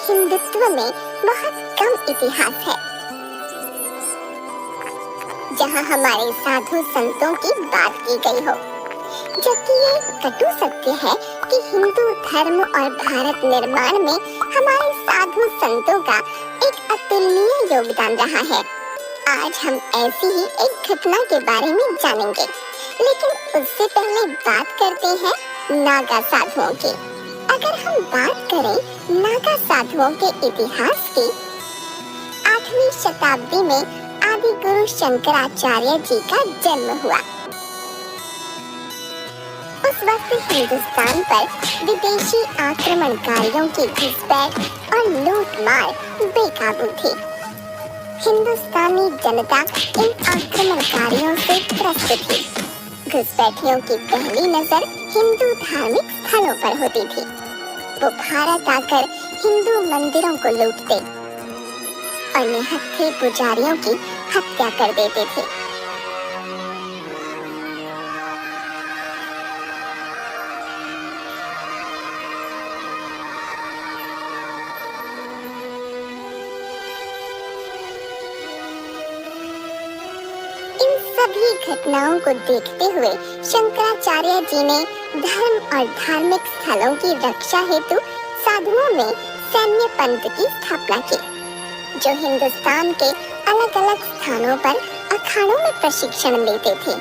हिंदुत्व में बहुत कम इतिहास है जहाँ हमारे साधु संतों की बात की गई हो, जबकि ये कटु सत्य है कि हिंदू धर्म और भारत निर्माण में हमारे साधु संतों का एक अतुलनीय योगदान रहा है। आज हम ऐसी ही एक घटना के बारे में जानेंगे, लेकिन उससे पहले बात करते हैं नागा साधुओं की। अगर हम बात करें नागा साधुओं के इतिहास की, 8वीं शताब्दी में आदि गुरु शंकराचार्य जी का जन्म हुआ। उस वक्त हिंदुस्तान पर विदेशी आक्रमणकारियों की घुसपैठ और लूटमार बेकाबू थी। हिंदुस्तानी जनता इन आक्रमणकारियों से त्रस्त थी। घुसपैठियों की पहली नजर हिंदू धार्मिक स्थलों पर होती थी। वो भारत आकर हिंदू मंदिरों को लूटते और निहत्थे पुजारियों की हत्या कर देते थे। सभी घटनाओं को देखते हुए शंकराचार्य जी ने धर्म और धार्मिक स्थलों की रक्षा हेतु साधुओं में सैन्य पंथ की स्थापना की, जो हिंदुस्तान के अलग अलग स्थानों पर अखाड़ों में प्रशिक्षण लेते थे।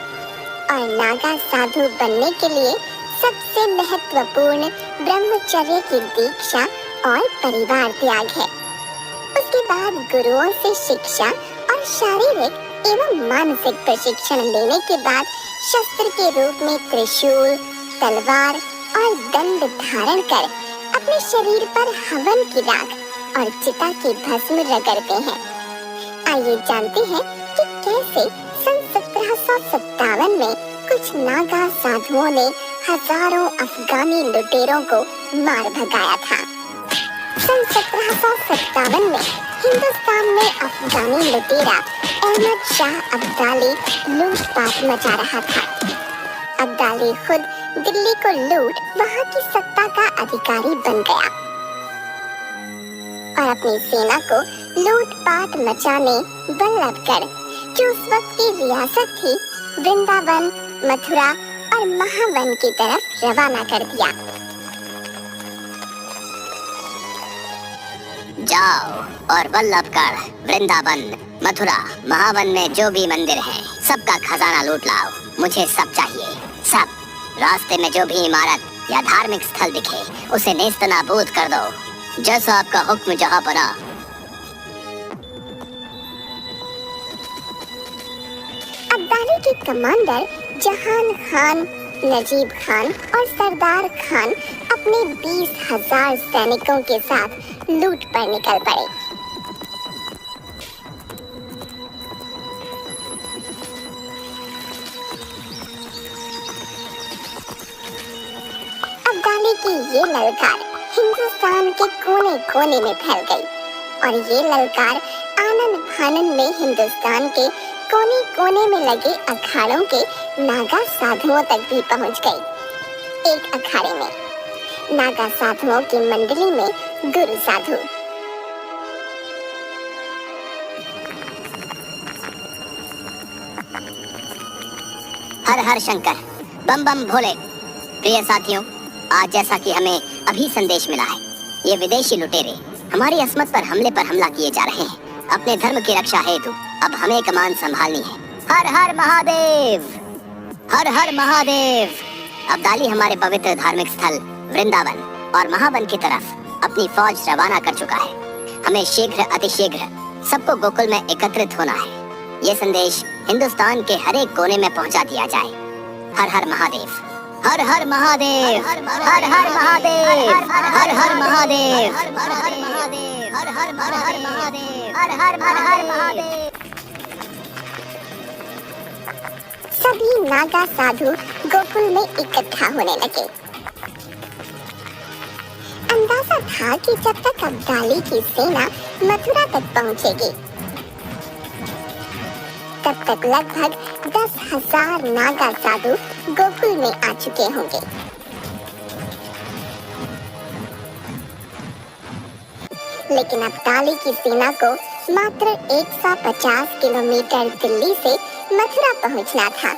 और नागा साधु बनने के लिए सबसे महत्वपूर्ण ब्रह्मचर्य की दीक्षा और परिवार त्याग है। उसके बाद गुरुओं से शिक्षा और शारीरिक एवं मानसिक प्रशिक्षण लेने के बाद शस्त्र के रूप में त्रिशूल, तलवार और दंड धारण कर अपने शरीर पर हवन की राख और चिता की भस्म रगड़ते हैं। आइए जानते हैं कि कैसे सन 1757 में कुछ नागा साधुओं ने हजारों अफगानी लुटेरों को मार भगाया था। सन 1757 में हिंदुस्तान में अफगानी लुटेरा अहमद शाह अब्दाली लूटपाट मचा रहा था। अब्दाली खुद दिल्ली को लूट वहां की सत्ता का अधिकारी बन गया और अपनी सेना को लूटपाट मचाने बल्लभगढ़, जो उस वक्त की रियासत थी, वृंदावन, मथुरा और महावन की तरफ रवाना कर दिया। जाओ और वल्लभगढ़, वृंदावन, मथुरा, महावन में जो भी मंदिर हैं, सबका खजाना लूट लाओ। मुझे सब चाहिए, सब। रास्ते में जो भी इमारत या धार्मिक स्थल दिखे, उसे नेस्तनाबूद कर दो, जैसा आपका हुक्म जहाँ बना। अब्दाली के कमांडर जहान खान, नजीब खान और सरदार खान अपने 20,000 सैनिकों के साथ लूट पर निकल पड़े। अब्दाली की ये ललकार हिंदुस्तान के कोने कोने में फैल गई और ये ललकार आनन फानन में हिंदुस्तान के कोने कोने में लगे अखाड़ों के नागा साधुओं तक भी पहुंच गई। एक अखाड़े में नागा साधुओं की मंडली में गुरु साधु, हर हर शंकर, बम बम भोले। प्रिय साथियों, आज जैसा कि हमें अभी संदेश मिला है, ये विदेशी लुटेरे हमारी अस्मत पर हमला किए जा रहे हैं। अपने धर्म की रक्षा हेतु अब हमें कमान संभालनी है। हर हर महादेव, हर हर महादेव। अब्दाली हमारे पवित्र धार्मिक स्थल वृंदावन और महावन की तरफ अपनी फौज रवाना कर चुका है। हमें शीघ्र अतिशीघ्र सबको गोकुल में एकत्रित होना है। ये संदेश हिंदुस्तान के हर एक कोने में पहुंचा दिया जाए। हर हर महादेव, हर हर महादेव, हर हर महादेव, हर हर महादेव, हर हर महादेव, हर हर महादेव, हर हर महादेव। सभी नागा साधु गोकुल में इकट्ठा होने लगे। अंदाजा था कि जब तक अब्दाली की सेना मथुरा तक पहुंचेगी, तब तक लगभग 10,000 नागा साधु गोकुल में आ चुके होंगे। लेकिन अब्दाली की सेना को मात्र 150 किलोमीटर दिल्ली से मथुरा पहुंचना था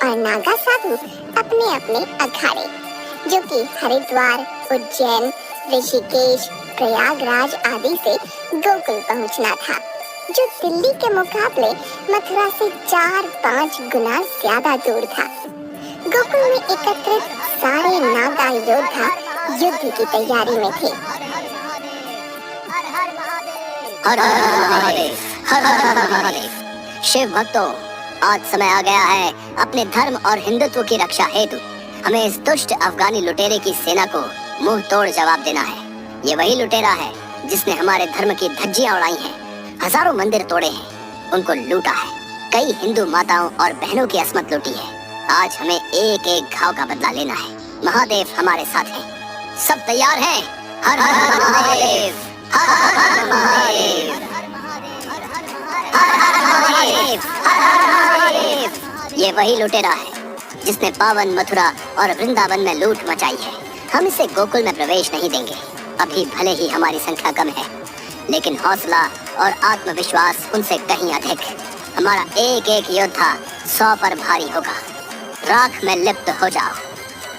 और नागा साधु अपने अपने अखाड़े, जो कि हरिद्वार, उज्जैन, ऋषिकेश, प्रयागराज आदि से गोकुल पहुंचना था, जो दिल्ली के मुकाबले मथुरा से 4-5 गुना ज्यादा दूर था। गोकुल में एकत्रित सारे नागा योद्धा युद्ध की तैयारी में थे। हर हर महादेव, हर हर महादेव। शिव भक्तों, आज समय आ गया है अपने धर्म और हिंदुत्व की रक्षा हेतु हमें इस दुष्ट अफगानी लुटेरे की सेना को मुंह तोड़ जवाब देना है। ये वही लुटेरा है जिसने हमारे धर्म की धज्जियां उड़ाई हैं, हजारों मंदिर तोड़े हैं, उनको लूटा है, कई हिंदू माताओं और बहनों की अस्मत लूटी है। आज हमें एक एक घाव का बदला लेना है। महादेव हमारे साथ हैं। सब तैयार हैं? हर हर महादेव, हर हर महादेव, हर हर महादेव, हर हर महादेव। ये वही लुटेरा है जिसने पावन मथुरा और वृंदावन में लूट मचाई है। हम इसे गोकुल में प्रवेश नहीं देंगे। अभी भले ही हमारी संख्या कम है, लेकिन हौसला और आत्मविश्वास उनसे कहीं अधिक। हमारा एक एक योद्धा 100 पर भारी होगा। राख में लिप्त हो जाओ।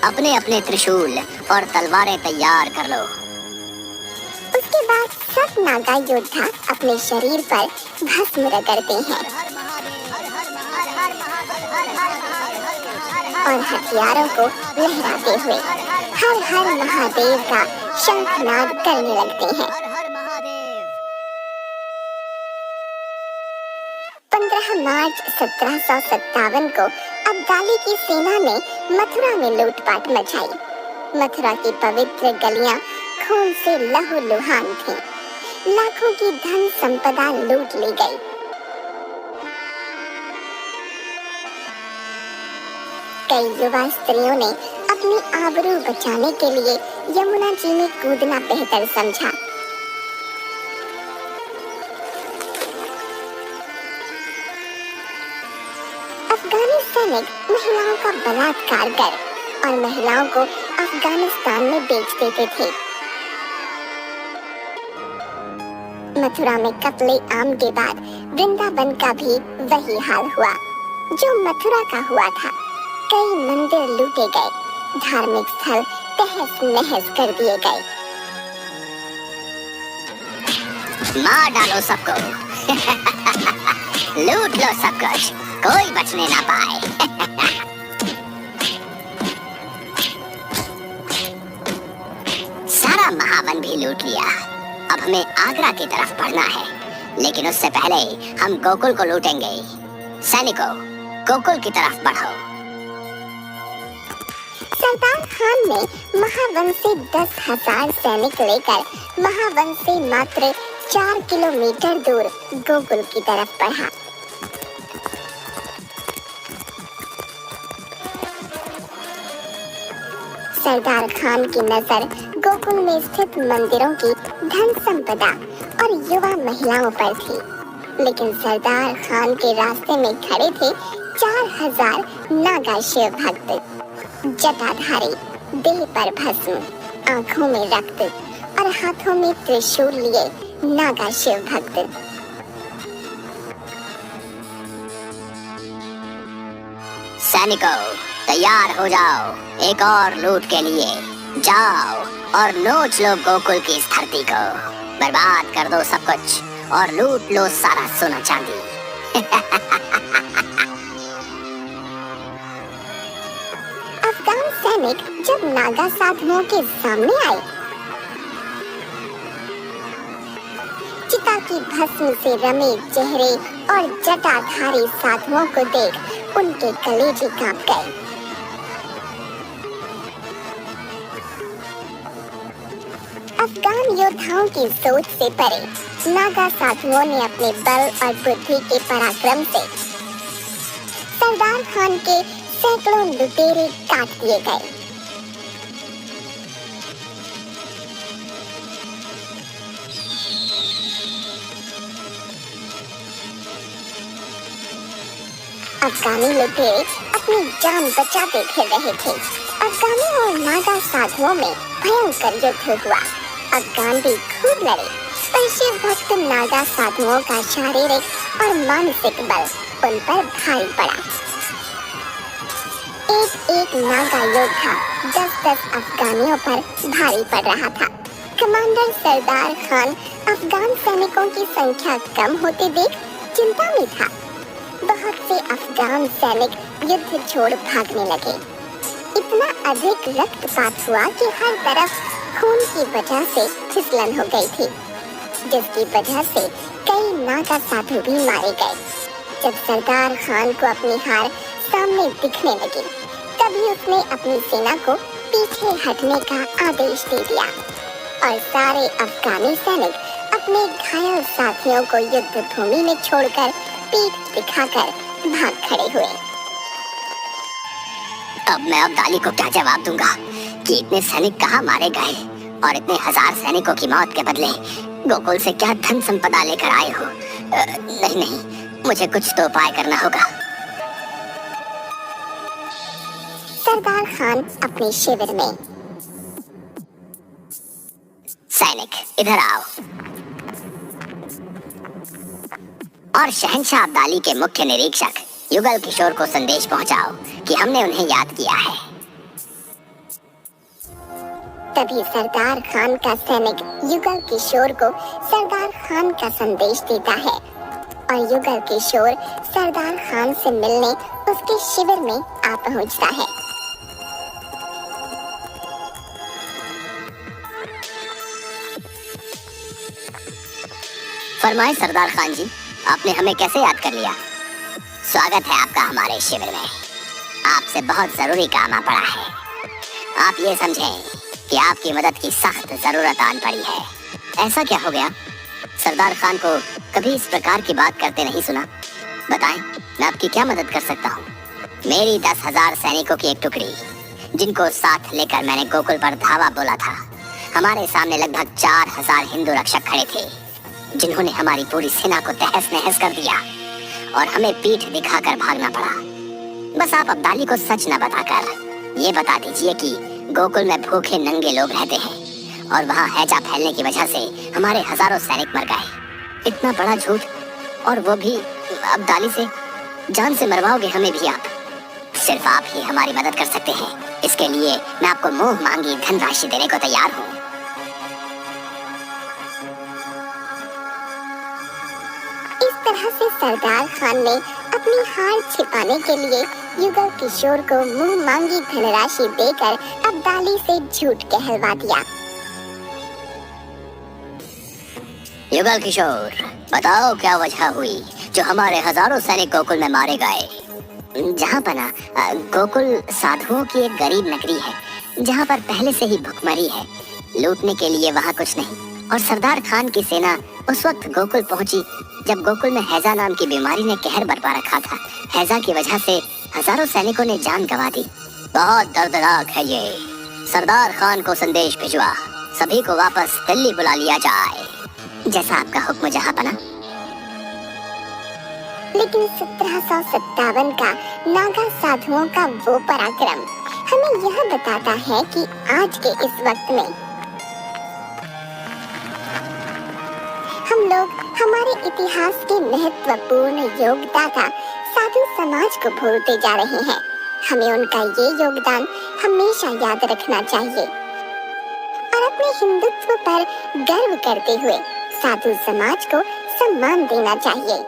अपने अपने त्रिशूल और तलवारें तैयार कर लो। उसके बाद सब नागा योद्धा अपने शरीर पर भस्म रगड़ते हैं और हथियारों को लहराते हुए हर हर महादेव का शंखनाद करने लगते हैं। 15 मार्च 1757 को अब्दाली की सेना ने मथुरा में लूटपाट मचाई। मथुरा की पवित्र गलियां खून से लहूलुहान थीं। लाखों की धन संपदा लूट ली गई। कई युवा स्त्रियों ने अपनी आबरू बचाने के लिए यमुना जी में कूदना बेहतर समझा। अफगानी सैनिक महिलाओं का बलात्कार कर और महिलाओं को अफगानिस्तान में बेच देते थे। मथुरा में कत्ले आम के बाद वृंदावन का भी वही हाल हुआ जो मथुरा का हुआ था। कई मंदिर लूटे गए, धार्मिक स्थल तहस नहस कर दिए गए। मार डालो सबको। लूट लो सब कुछ, कोई बचने ना पाए। सारा महावन भी लूट लिया। अब हमें आगरा की तरफ बढ़ना है, लेकिन उससे पहले हम गोकुल को लूटेंगे। सैनिकों, गोकुल की तरफ बढ़ो। सरदार खान ने महावन से 10,000 सैनिक लेकर महावन से मात्र 4 किलोमीटर दूर गोकुल की तरफ बढ़ा। सरदार खान की नजर गोकुल में स्थित मंदिरों की धन संपदा और युवा महिलाओं पर थी, लेकिन सरदार खान के रास्ते में खड़े थे 4,000 नागा शिव भक्त, जटाधारी, देह पर भस्म, आंखों में रक्त और हाथों में त्रिशूल लिए नागा शिव भक्त। सैनिकों, तैयार हो जाओ एक और लूट के लिए। जाओ और नोच लो गोकुल की इस धरती को। बर्बाद कर दो सब कुछ और लूट लो सारा सोना चांदी। अफगान सैनिक जब नागा साधुओं के सामने आए, चिता की भस्म से रमे चेहरे और जटाधारी साधुओं को देख उनके कलेजे कांप गए। अफगान योद्धाओं की सोच से परे नागा साधुओं ने अपने बल और बुद्धि के पराक्रम से सरदार खान के सैकड़ों लुटेरे काट दिए गए। अफगानी लुटेरे अपनी जान बचाते फिर रहे थे और अफगानों और नागा साधुओं में भयंकर युद्ध हुआ। अफगान भी खूब लड़े, पर शिव भक्त नागा साधुओं का शारीरिक और मानसिक बल उन पर भारी पड़ा। एक नागा योद्धा 10-10 अफगानियों पर भारी पड़ रहा था। कमांडर सरदार खान अफगान सैनिकों की संख्या कम होते देख चिंता में था। बहुत से अफगान सैनिक युद्ध छोड़ भागने लगे। इतना अधिक रक्तपात हुआ कि हर तरफ खून की वजह से फिसलन हो गई थी, जिसकी वजह से कई नागा साधु भी मारे गए। जब सरदार खान को अपनी हार सामने दिखने लगी, तभी उसने अपनी सेना को पीछे हटने का आदेश दे दिया और सारे अफगानी सैनिक अपने घायल साथियों को युद्ध भूमि में छोड़कर पीठ दिखाकर भाग खड़े हुए। अब मैं अब्दाली को क्या जवाब दूंगा कि इतने सैनिक कहाँ मारे गए और इतने हजार सैनिकों की मौत के बदले गोकुल से क्या धन संपदा लेकर आए हो। नहीं, मुझे कुछ तो उपाय करना होगा। सरदार खान अपने शिविर में। सैनिक इधर आओ और शहंशाह अब्दाली के मुख्य निरीक्षक युगल किशोर को संदेश पहुंचाओ कि हमने उन्हें याद किया है। तभी सरदार खान का सैनिक युगल किशोर को सरदार खान का संदेश देता है और युगल किशोर सरदार खान से मिलने उसके शिविर में आ पहुंचता है। फरमाएं सरदार खान जी, आपने हमें कैसे याद कर लिया? स्वागत है आपका हमारे शिविर में। आपसे बहुत जरूरी काम आ पड़ा है। आप ये समझें कि आपकी मदद की सख्त जरूरत आन पड़ी है। ऐसा क्या हो गया? सरदार खान को कभी इस प्रकार की बात करते नहीं सुना। बताएं, मैं आपकी क्या मदद कर सकता हूँ? मेरी 10,000 सैनिकों की एक टुकड़ी, जिनको साथ लेकर मैंने गोकुल पर धावा बोला था। हमारे सामने लगभग 4,000 हिंदू रक्षक खड़े थे, जिन्होंने हमारी पूरी सेना को तहस नहस कर दिया और हमें पीठ दिखाकर भागना पड़ा। बस आप अब्दाली को सच न बताकर ये बता दीजिए कि गोकुल में भूखे नंगे लोग रहते हैं और वहाँ हैजा फैलने की वजह से हमारे हजारों सैनिक मर गए। इतना बड़ा झूठ, और वो भी अब्दाली से। जान से मरवाओगे हमें भी आप। सिर्फ आप ही हमारी मदद कर सकते हैं। इसके लिए मैं आपको मुंह मांगी धनराशि देने को तैयार हूँ। तरह से सरदार खान ने अपनी हार छिपाने के लिए युगल किशोर को मुंह मांगी धनराशि देकर अब्दाली से झूठ कहलवा दिया। युगल किशोर, बताओ क्या वजह हुई जो हमारे हजारों सैनिक गोकुल में मारे गए? जहाँ पर गोकुल साधुओं की एक गरीब नगरी है, जहाँ पर पहले से ही भुखमरी है। लूटने के लिए वहाँ कुछ नहीं, और सरदार खान की सेना उस वक्त गोकुल पहुंची जब गोकुल में हैजा नाम की बीमारी ने कहर बरपा रखा था। हैजा की वजह से हजारों सैनिकों ने जान गंवा दी। बहुत दर्दनाक है ये। सरदार खान को संदेश भिजवा, सभी को वापस दिल्ली बुला लिया जाए। जैसा आपका हुक्म जहाँपना। लेकिन 1757 का नागा साधुओं का वो पराक्रम हमें यह बताता है कि आज के इस वक्त में हम लोग हमारे इतिहास के महत्वपूर्ण योगदाता साधु समाज को भूलते जा रहे हैं। हमें उनका ये योगदान हमेशा याद रखना चाहिए और अपने हिंदुत्व पर गर्व करते हुए साधु समाज को सम्मान देना चाहिए।